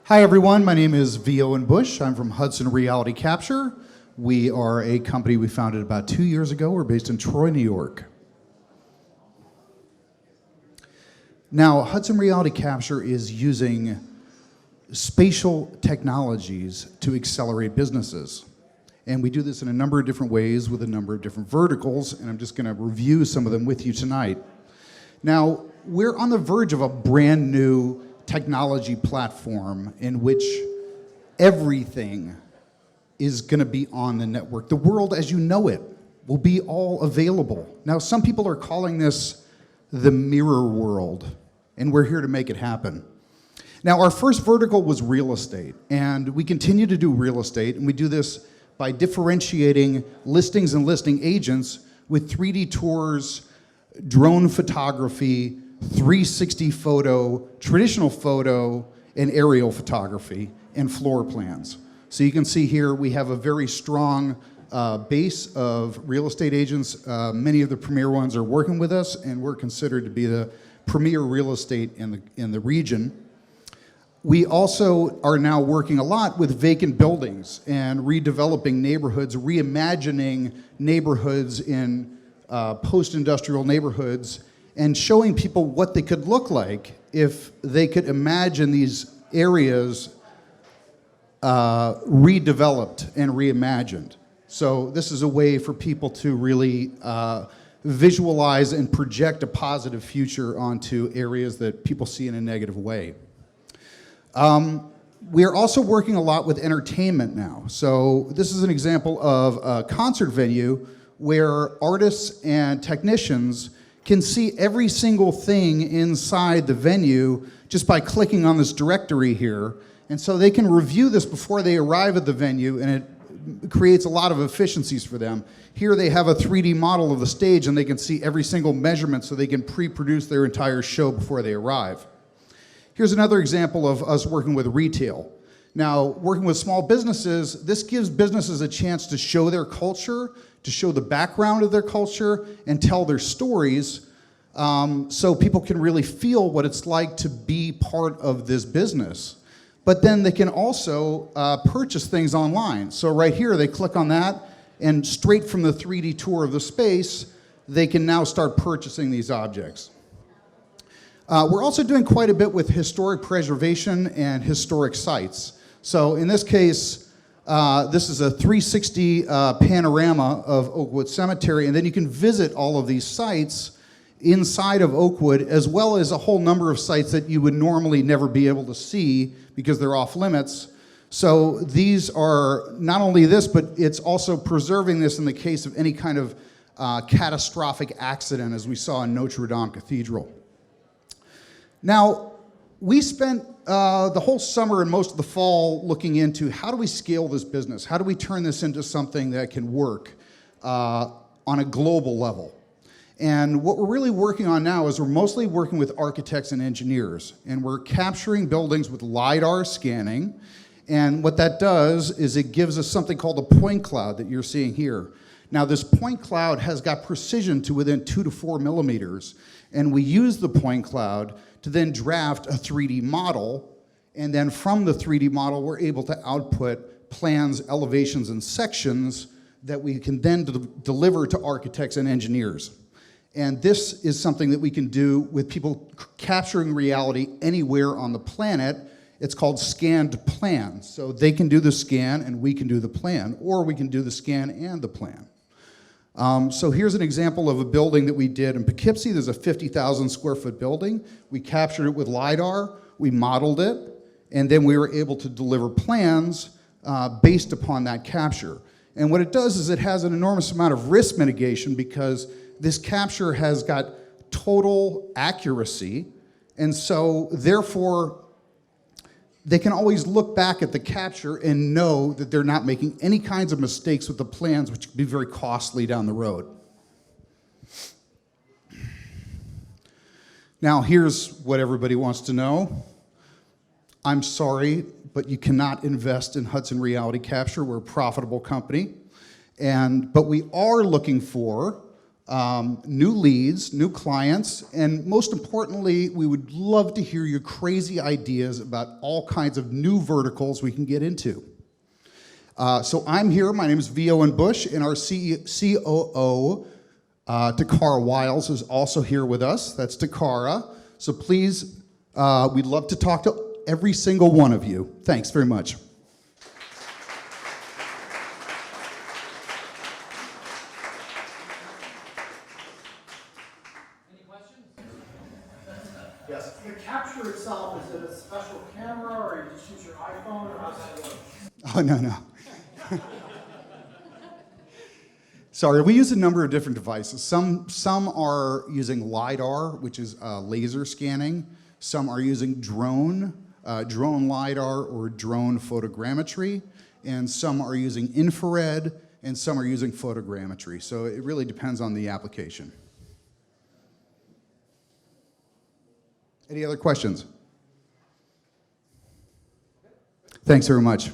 Hi everyone, my name is Owen Bush. I'm from Hudson Reality Capture. We are a company we founded about 2 years ago. We're based in Troy, New York. Now, Hudson Reality Capture is using spatial technologies to accelerate businesses. And we do this in a number of different ways with a number of different verticals, and I'm just going to review some of them with you tonight. Now, we're on the verge of a brand new technology platform in which everything is going to be on the network. The world as you know it will be all available. Now, some people are calling this the mirror world, and we're here to make it happen. Now, our first vertical was real estate, and we continue to do real estate, and we do this by differentiating listings and listing agents with 3D tours, drone photography, 360 photo, traditional photo, and aerial photography, and floor plans. So you can see here we have a very strong base of real estate agents. Many of the premier ones are working with us, and we're considered to be the premier real estate in the region. We also are now working a lot with vacant buildings and redeveloping neighborhoods, reimagining neighborhoods in post-industrial neighborhoods, and showing people what they could look like if they could imagine these areas redeveloped and reimagined. So this is a way for people to really visualize and project a positive future onto areas that people see in a negative way. We are also working a lot with entertainment now. So this is an example of a concert venue where artists and technicians can see every single thing inside the venue just by clicking on this directory here. And so they can review this before they arrive at the venue, and it creates a lot of efficiencies for them. Here they have a 3D model of the stage, and they can see every single measurement so they can pre-produce their entire show before they arrive. Here's another example of us working with retail. Now, working with small businesses, this gives businesses a chance to show their culture, to show the background of their culture, and tell their stories so people can really feel what it's like to be part of this business. But then they can also purchase things online. So right here, they click on that, and straight from the 3D tour of the space, they can now start purchasing these objects. We're also doing quite a bit with historic preservation and historic sites. So in this case, this is a 360 panorama of Oakwood Cemetery, and then you can visit all of these sites inside of Oakwood, as well as a whole number of sites that you would normally never be able to see because they're off limits. So these are not only this, but it's also preserving this in the case of any kind of catastrophic accident, as we saw in Notre Dame Cathedral. Now, we spent the whole summer and most of the fall looking into how do we scale this business? How do we turn this into something that can work on a global level? And what we're really working on now is we're mostly working with architects and engineers, and we're capturing buildings with LiDAR scanning. And what that does is it gives us something called a point cloud that you're seeing here. Now, this point cloud has got precision to within 2 to 4 millimeters, and we use the point cloud to then draft a 3D model, and then from the 3D model, we're able to output plans, elevations, and sections that we can then deliver to architects and engineers. And this is something that we can do with people capturing reality anywhere on the planet. It's called scanned plans. So they can do the scan and we can do the plan, or we can do the scan and the plan. So here's an example of a building that we did in Poughkeepsie. There's a 50,000 square foot building. We captured it with LiDAR, we modeled it, and then we were able to deliver plans based upon that capture. And what it does is it has an enormous amount of risk mitigation because this capture has got total accuracy, and so therefore they can always look back at the capture and know that they're not making any kinds of mistakes with the plans, which could be very costly down the road. Now, here's what everybody wants to know. I'm sorry, but you cannot invest in Hudson Reality Capture. We're a profitable company. But we are looking for new leads, new clients, and most importantly, we would love to hear your crazy ideas about all kinds of new verticals we can get into. So I'm here, my name is Owen Bush, and our COO, Takara Wiles, is also here with us. That's Takara. So please, we'd love to talk to every single one of you. Thanks very much. Any questions? Yes. The capture itself, is it a special camera, or you just use your iPhone, or how's that work? Oh, no. Sorry, we use a number of different devices. Some are using LiDAR, which is laser scanning. Some are using drone LiDAR or drone photogrammetry. And some are using infrared, and some are using photogrammetry. So it really depends on the application. Any other questions? Thanks very much.